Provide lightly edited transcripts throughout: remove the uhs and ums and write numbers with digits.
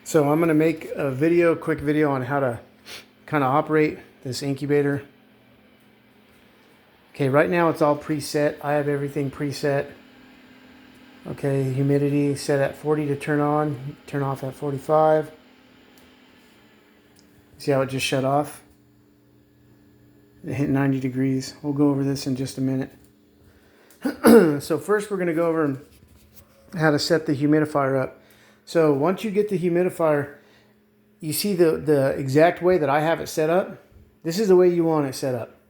So I'm going to make a video, quick video on how to kind of operate this incubator. Okay, right now it's all preset. I have everything preset. Okay, humidity set at 40 to turn on, turn off at 45. See how it just shut off? It hit 90 degrees. We'll go over this in just a minute. So first we're going to go over how to set the humidifier up. So once you get the humidifier, you see the exact way that I have it set up. This is the way you want it set up.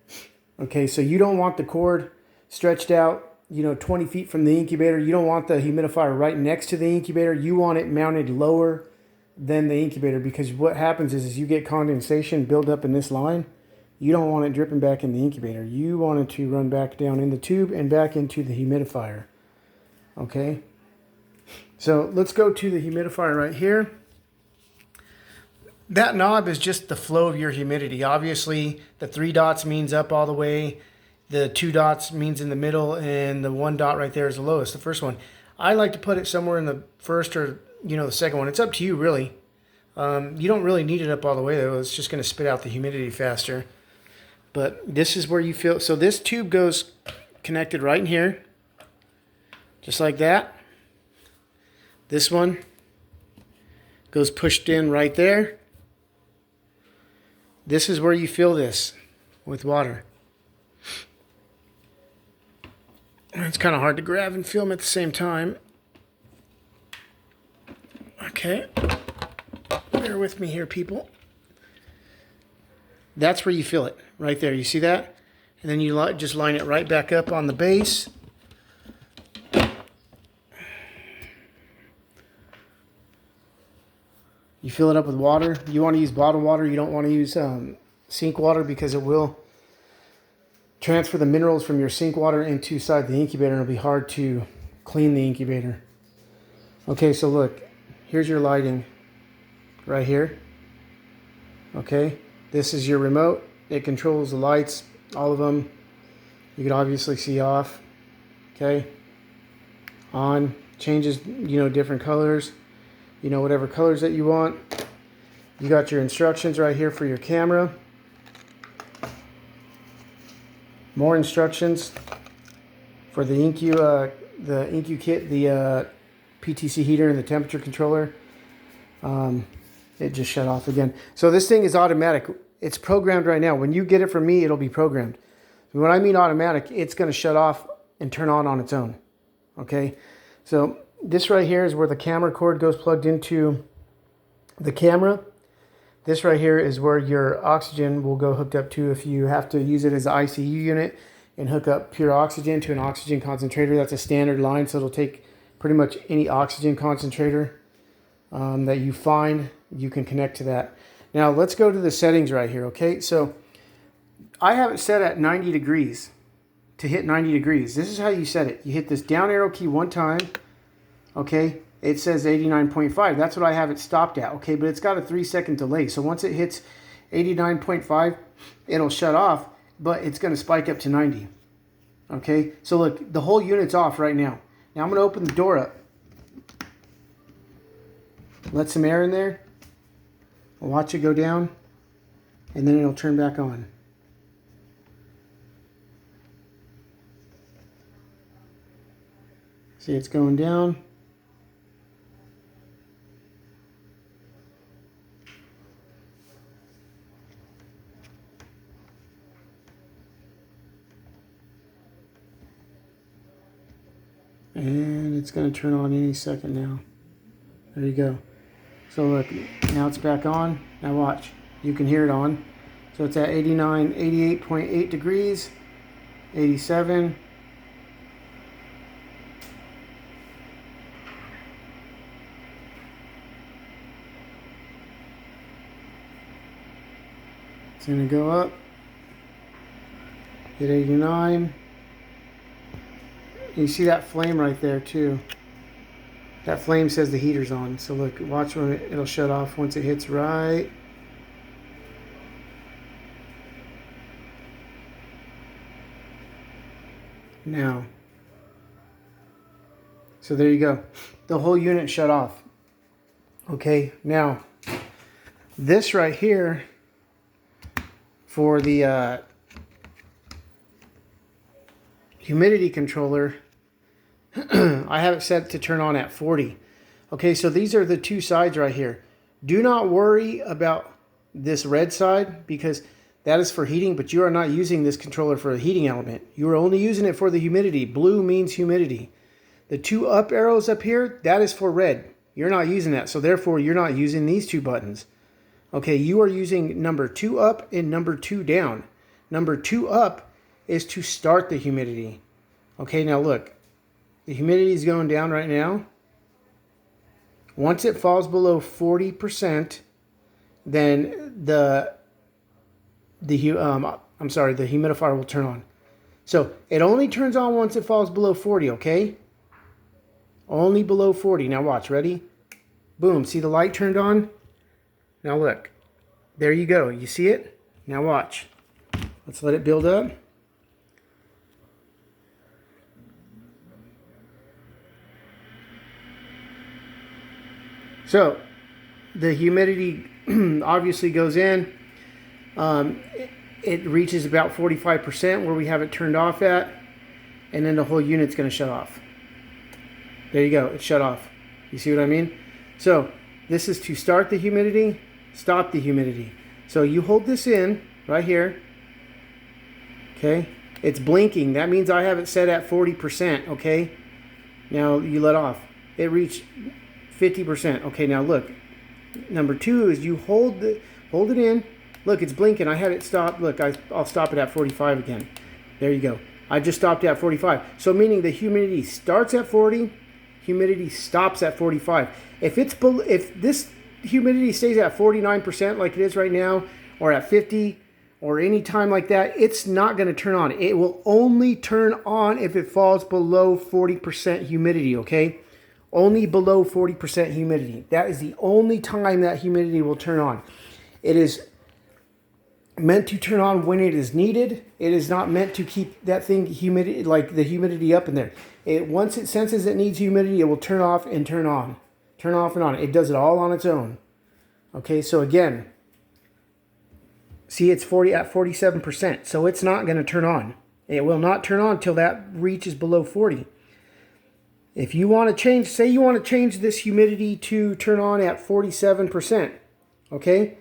Okay, so you don't want the cord stretched out, 20 feet from the incubator. You don't want the humidifier right next to the incubator. You want it mounted lower than the incubator, because what happens is you get condensation build up in this line. You don't want it dripping back in the incubator. You want it to run back down in the tube and back into the humidifier. Okay, so let's go to the humidifier right here. That knob is just the flow of your humidity. Obviously, the 3 dots means up all the way. The 2 dots means in the middle, and the 1 dot right there is the lowest, the first one. I like to put it somewhere in the first or, the second one. It's up to you, really. You don't really need it up all the way, though. It's just going to spit out the humidity faster. But this is where you feel. So this tube goes connected right in here, just like that. This one goes pushed in right there. This is where you fill this with water. It's kind of hard to grab and film at the same time. Okay. Bear with me here, people. That's where you fill it, right there. You see that? And then you just line it right back up on the base. You fill it up with water. You want to use bottled water. You don't want to use sink water, because it will transfer the minerals from your sink water inside the incubator, and it'll be hard to clean the incubator. Okay, so look, here's your lighting right here. Okay, this is your remote. It controls the lights, all of them. You can obviously see off. Okay, on, changes, different colors. Whatever colors that you want. You got your instructions right here for your camera. More instructions for the InQ kit, the PTC heater, and the temperature controller. It just shut off again. So this thing is automatic. It's programmed right now. When you get it from me, it'll be programmed. When I mean automatic, it's going to shut off and turn on its own. Okay, so this right here is where the camera cord goes plugged into the camera. This right here is where your oxygen will go hooked up to if you have to use it as an ICU unit and hook up pure oxygen to an oxygen concentrator. That's a standard line, so it'll take pretty much any oxygen concentrator that you find. You can connect to that. Now let's go to the settings right here. Okay, so I have it set at 90 degrees to hit 90 degrees. This is how you set it. You hit this down arrow key one time. Okay, it says 89.5. That's what I have it stopped at. Okay, but it's got a 3-second delay. So once it hits 89.5, it'll shut off, but it's going to spike up to 90. Okay, so look, the whole unit's off right now. Now I'm going to open the door up. Let some air in there. I'll watch it go down, and then it'll turn back on. See, it's going down. And it's going to turn on any second now. There you go. So look, now it's back on. Now watch. You can hear it on. So it's at 88.8 degrees, 87. It's going to go up. Hit 89. You see that flame right there too. That flame says the heater's on. So look, watch when it'll shut off once it hits right. Now. So there you go. The whole unit shut off. Okay, now this right here for the humidity controller, I have it set to turn on at 40. Okay, so these are the two sides right here. Do not worry about this red side because that is for heating, but you are not using this controller for a heating element. You are only using it for the humidity. Blue means humidity. The two up arrows up here, that is for red. You're not using that, so therefore you're not using these two buttons. Okay, you are using number 2 up and number 2 down. Number 2 up is to start the humidity. Okay, now look. The humidity is going down right now. Once it falls below 40%, then the humidifier will turn on. So it only turns on once it falls below 40, okay? Only below 40. Now watch, ready? Boom, see the light turned on? Now look, there you go. You see it? Now watch. Let's let it build up. So the humidity obviously goes in. It reaches about 45% where we have it turned off at, and then the whole unit's going to shut off. There you go. It's shut off. You see what I mean? So this is to start the humidity, stop the humidity. So you hold this in right here. Okay. It's blinking. That means I have it set at 40%. Okay. Now you let off. It reached 50%. Okay. Now look. Number 2 is you hold it in. Look, it's blinking. I had it stop. Look, I'll stop it at 45 again. There you go. I just stopped at 45. So meaning the humidity starts at 40, humidity stops at 45. If this humidity stays at 49% like it is right now, or at 50, or any time like that, it's not going to turn on. It will only turn on if it falls below 40% humidity, okay? Only below 40% humidity. That is the only time that humidity will turn on. It is meant to turn on when it is needed. It is not meant to keep that thing humidity, like the humidity up in there. Once it senses it needs humidity, it will turn off and turn on. Turn off and on. It does it all on its own. Okay, so again, see it's 47%. So it's not going to turn on. It will not turn on until that reaches below 40. If you want to change, say you want to change this humidity to turn on at 47%, okay?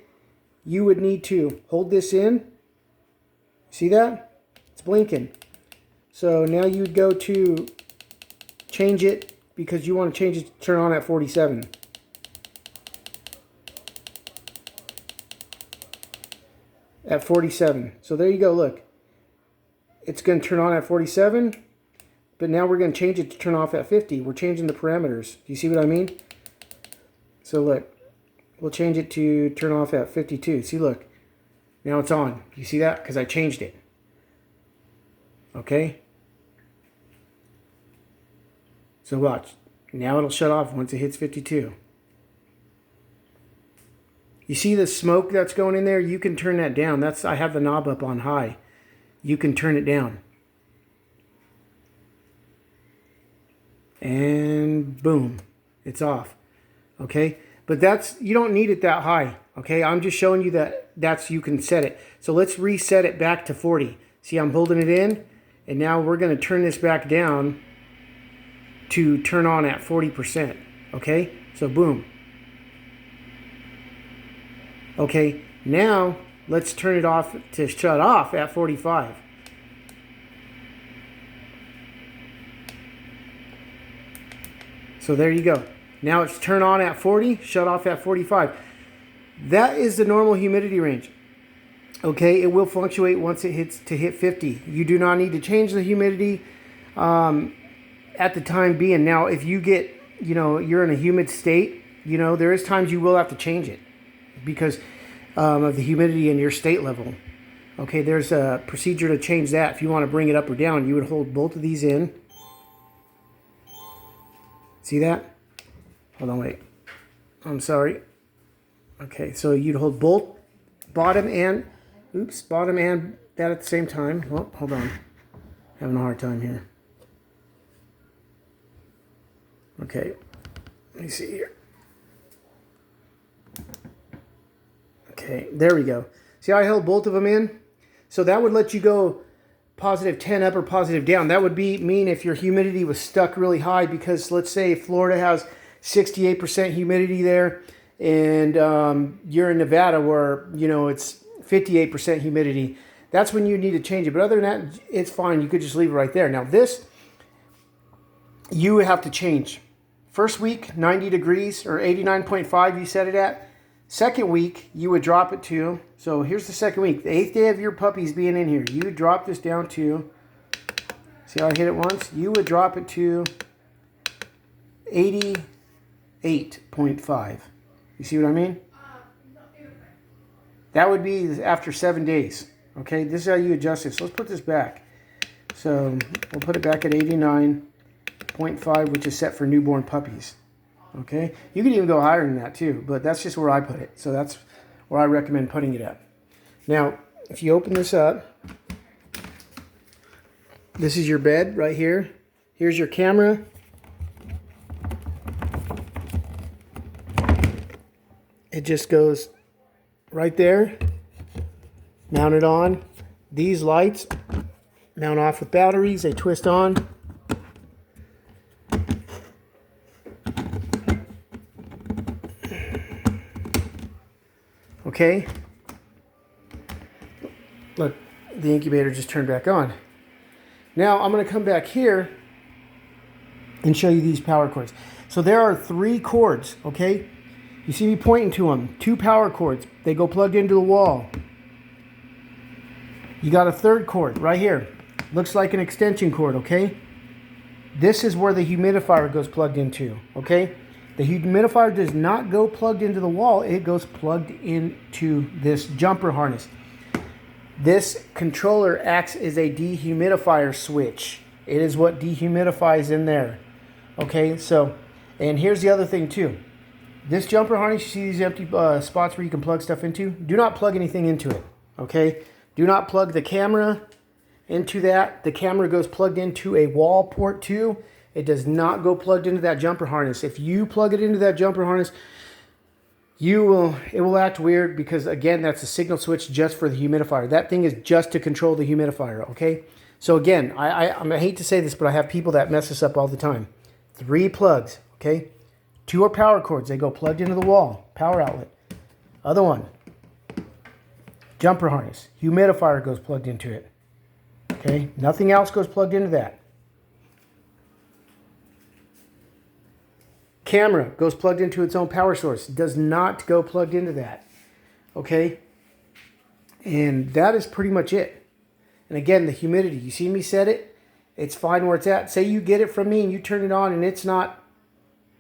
You would need to hold this in. See that? It's blinking. So now you'd go to change it because you want to change it to turn on at 47. At 47. So there you go, look. It's going to turn on at 47, but now we're going to change it to turn off at 50. We're changing the parameters. Do you see what I mean? So look. We'll change it to turn off at 52. See, look. Now it's on. You see that? Because I changed it. Okay? So watch. Now it'll shut off once it hits 52. You see the smoke that's going in there? You can turn that down. I have the knob up on high. You can turn it down. And boom. It's off. Okay? But you don't need it that high, okay? I'm just showing you that you can set it. So let's reset it back to 40. See, I'm holding it in, and now we're going to turn this back down to turn on at 40%, okay? So boom. Okay, now let's turn it off to shut off at 45. So there you go. Now it's turn on at 40, shut off at 45. That is the normal humidity range. Okay, it will fluctuate once it hits 50. You do not need to change the humidity at the time being. Now, if you get, you're in a humid state, there is times you will have to change it because of the humidity in your state level. Okay, there's a procedure to change that. If you want to bring it up or down, you would hold both of these in. See that? Hold on, wait. I'm sorry. Okay, so you'd hold both bottom and that at the same time. Well, hold on. Having a hard time here. Okay. Let me see here. Okay, there we go. See how I held both of them in? So that would let you go positive 10 up or positive down. That would mean if your humidity was stuck really high, because let's say Florida has 68% humidity there, and you're in Nevada where, you know, it's 58% humidity. That's when you need to change it. But other than that, it's fine. You could just leave it right there. Now this, you would have to change. First week, 90 degrees or 89.5 you set it at. Second week, you would drop it to, so here's the second week. The 8th day of your puppies being in here, you would drop this down to, see how I hit it once? You would drop it to 88.5. You see what I mean? That would be after 7 days. Okay, this is how you adjust it. So let's put this back. So we'll put it back at 89.5, which is set for newborn puppies. Okay, you can even go higher than that too, but that's just where I put it. So that's where I recommend putting it at. Now, if you open this up, this is your bed right here. Here's your camera. It just goes right there, mounted on. These lights mount off with batteries, they twist on. Okay, look, the incubator just turned back on. Now I'm going to come back here and show you these power cords. So there are 3 cords, okay? You see me pointing to them. 2 power cords. They go plugged into the wall. You got a 3rd cord right here. Looks like an extension cord, okay? This is where the humidifier goes plugged into, okay? The humidifier does not go plugged into the wall. It goes plugged into this jumper harness. This controller acts as a dehumidifier switch. It is what dehumidifies in there. Okay, so, and here's the other thing too. This jumper harness, you see these empty spots where you can plug stuff into? Do not plug anything into it, okay? Do not plug the camera into that. The camera goes plugged into a wall port too. It does not go plugged into that jumper harness. If you plug it into that jumper harness, it will act weird, because again, that's a signal switch just for the humidifier. That thing is just to control the humidifier, okay? So again, I hate to say this, but I have people that mess this up all the time. 3 plugs, okay? 2 are power cords. They go plugged into the wall, power outlet. Other one, jumper harness. Humidifier goes plugged into it, okay? Nothing else goes plugged into that. Camera goes plugged into its own power source. Does not go plugged into that. Okay? And that is pretty much it. And again, the humidity. You see me set it? It's fine where it's at. Say you get it from me and you turn it on and it's not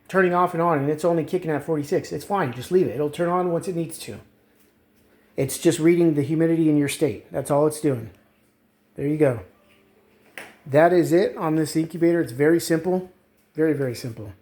turning off and on and it's only kicking at 46. It's fine. Just leave it. It'll turn on once it needs to. It's just reading the humidity in your state. That's all it's doing. There you go. That is it on this incubator. It's very simple. Very, very simple.